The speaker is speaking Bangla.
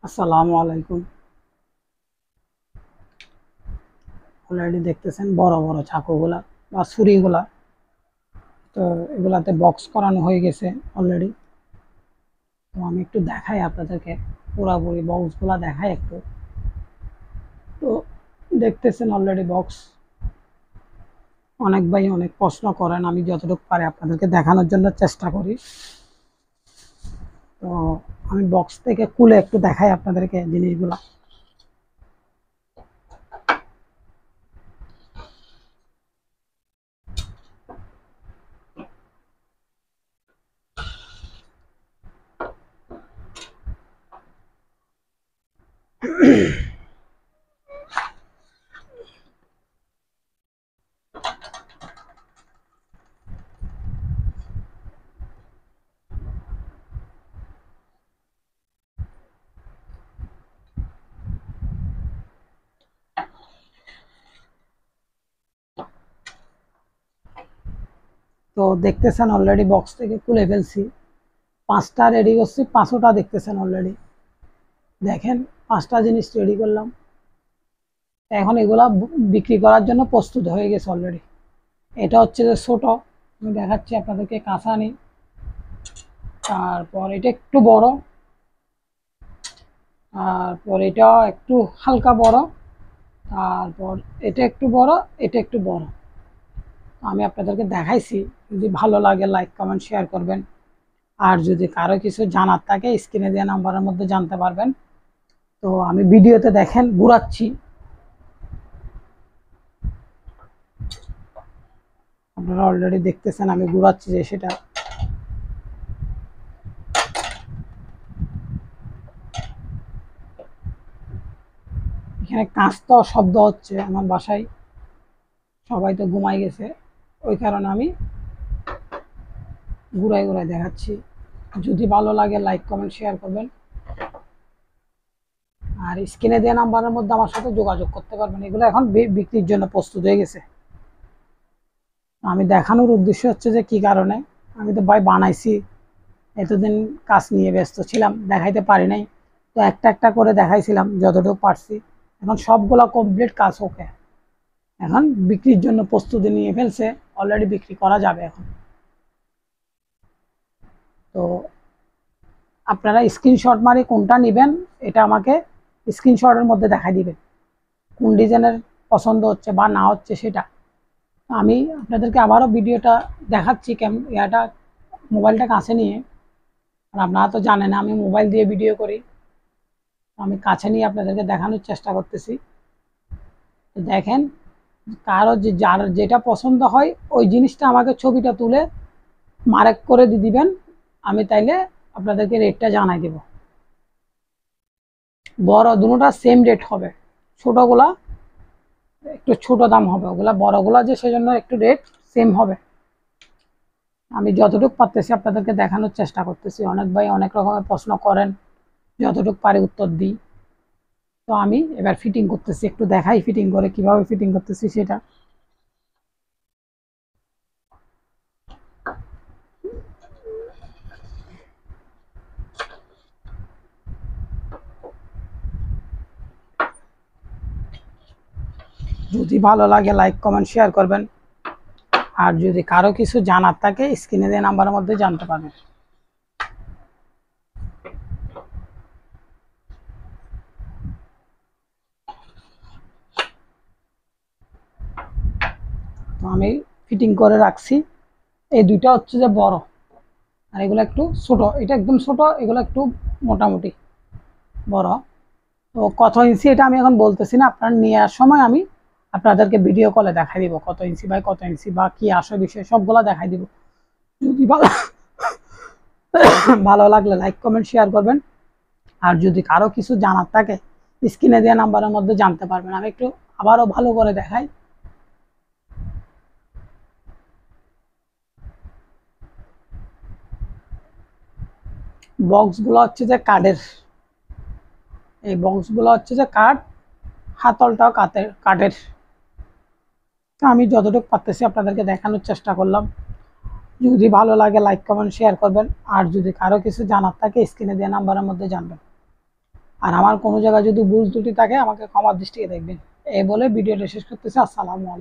আসসালামু আলাইকুম। অলরেডি দেখতেছেন বড় বড় চাকুগুলা বা ছুরিগুলা। তো এগুলাতে বক্স করানো হয়ে গেছে অলরেডি। তো আমি একটু দেখাই আপনাদেরকে, পুরাপুরি বক্সগুলা দেখাই একটু। তো দেখতেছেন অলরেডি বক্স। অনেক ভাই অনেক প্রশ্ন করেন, আমি যতটুকু পারি আপনাদেরকে দেখানোর জন্য চেষ্টা করি। তো আমি বক্স থেকে খুলে একটু দেখাই আপনাদেরকে জিনিসগুলা। তো দেখতেছেন অলরেডি বক্স থেকে খুলে ফেলছি। 5টা রেডি করছি, 5টা দেখতেছেন অলরেডি। দেখেন, 5টা জিনিস রেডি করলাম। এখন এগুলা বিক্রি করার জন্য প্রস্তুত হয়ে গেছে অলরেডি। এটা হচ্ছে যে ছোট, আমি দেখাচ্ছি আপনাদেরকে কাঁচানি। তারপর এটা একটু বড়, তারপর এটা একটু হালকা বড়, তারপর এটা একটু বড়, এটা একটু বড়। আমি আপনাদেরকে দেখাইছি। যদি ভালো লাগে লাইক কমেন্ট শেয়ার করবেন। আর যদি কারো কিছু জানার থাকে স্ক্রিনে দেওয়া নাম্বারের মধ্যে জানতে পারবেন। তো আমি ভিডিওতে দেখেন ঘুরাচ্ছি, আপনারা অলরেডি দেখতেছেন আমি ঘুরাচ্ছি যে সেটা। এখানে কাঁচটা শব্দ হচ্ছে, আমার বাসায় সবাই তো ঘুমাই গেছে, ওই কারণে আমি ঘুরাই ঘুরাই দেখাচ্ছি। যদি ভালো লাগে লাইক কমেন্ট শেয়ার করবেন। আর স্ক্রিনে দেওয়া নাম্বারের মধ্যে আমার সাথে যোগাযোগ করতে পারবেন। এগুলো এখন বিক্রির জন্য প্রস্তুত হয়ে গেছে। আমি দেখানোর উদ্দেশ্য হচ্ছে যে কি কারণে আমি তো ভাই বানাইছি, এতদিন কাজ নিয়ে ব্যস্ত ছিলাম, দেখাইতে পারি নাই। তো একটা একটা করে দেখাইছিলাম যতটুকু পারছি। এখন সবগুলা কমপ্লিট কাজ ওকে, এখন বিক্রির জন্য প্রস্তুতি নিয়ে ফেলছে। অলরেডি বিক্রি করা যাবে এখন। তো আপনারা স্ক্রিনশট মারি কোনটা নেবেন এটা আমাকে স্ক্রিনশটের মধ্যে দেখাই দিবেন, কোন ডিজাইনের পছন্দ হচ্ছে বা না হচ্ছে সেটা। আমি আপনাদেরকে আবারও ভিডিওটা দেখাচ্ছি, ইয়াটা মোবাইলটা কাছে নিয়ে। আর আপনারা তো জানেন আমি মোবাইল দিয়ে ভিডিও করি, আমি কাছে নিয়ে আপনাদেরকে দেখানোর চেষ্টা করতেছি। দেখেন, কারো যার যেটা পছন্দ হয় ওই জিনিসটা আমাকে ছবিটা তুলে মার্ক করে দিয়ে দিবেন, আমি তাইলে আপনাদেরকে রেটটা জানাই দেব। বড় দুটোটা সেম রেট হবে, ছোটগুলা একটু ছোট দাম হবে, ওগুলা বড়গুলা যে সেজন্য একটু রেট সেম হবে। আমি যতটুকু পারতেছি আপনাদেরকে দেখানোর চেষ্টা করতেছি। অনেক ভাই অনেক রকমের প্রশ্ন করেন, যতটুকু পারি উত্তর দিই। তো আমি এবার ফিটিং করতেছি, একটু দেখাই ফিটিং করে কিভাবে ফিটিং করতেছি সেটা। যদি ভালো লাগে লাইক কমেন্ট শেয়ার করবেন। আর যদি কারো কিছু জানার থাকে স্ক্রিনে দেওয়া নাম্বারের মধ্যে জানতে পারবেন। তো আমি ফিটিং করে রাখছি। এই দুইটা হচ্ছে যে বড়, আর এগুলো একটু ছোট। এটা একদম ছোট, এগুলো একটু মোটামুটি বড়। তো কত ইঞ্চি এটা আমি এখন বলতেছি না, আপনার নেওয়ার সময় আমি আপনাদেরকে ভিডিও কলে দেখাই দিব কত ইঞ্চি বাই কত ইঞ্চি বা কি আসে বিষয় সবগুলা দেখাই দিব। যদি ভালো ভালো লাগলে লাইক কমেন্ট শেয়ার করবেন। আর যদি কারো কিছু জানার থাকে স্ক্রিনে দেওয়া নাম্বারের মধ্যে জানতে পারবেন। আমি একটু আবারও ভালো করে দেখাই। বক্সগুলো হচ্ছে যে কাঠের, এই বক্সগুলো হচ্ছে যে কাঠ, হাতলটাও কাঠের। আমি যতটুকু পারতেছি আপনাদেরকে দেখানোর চেষ্টা করলাম। যদি ভালো লাগে লাইক কমেন্ট শেয়ার করবেন। আর যদি কারো কিছু জানার থাকে স্ক্রিনে দেওয়া নাম্বারের মধ্যে জানবেন। আর আমার কোনো জায়গায় যদি ভুল ত্রুটি থাকে আমাকে ক্ষমার দৃষ্টিতে দেখবেন। এই বলে ভিডিওটা শেষ করতেছি। আসসালামু আলাইকুম।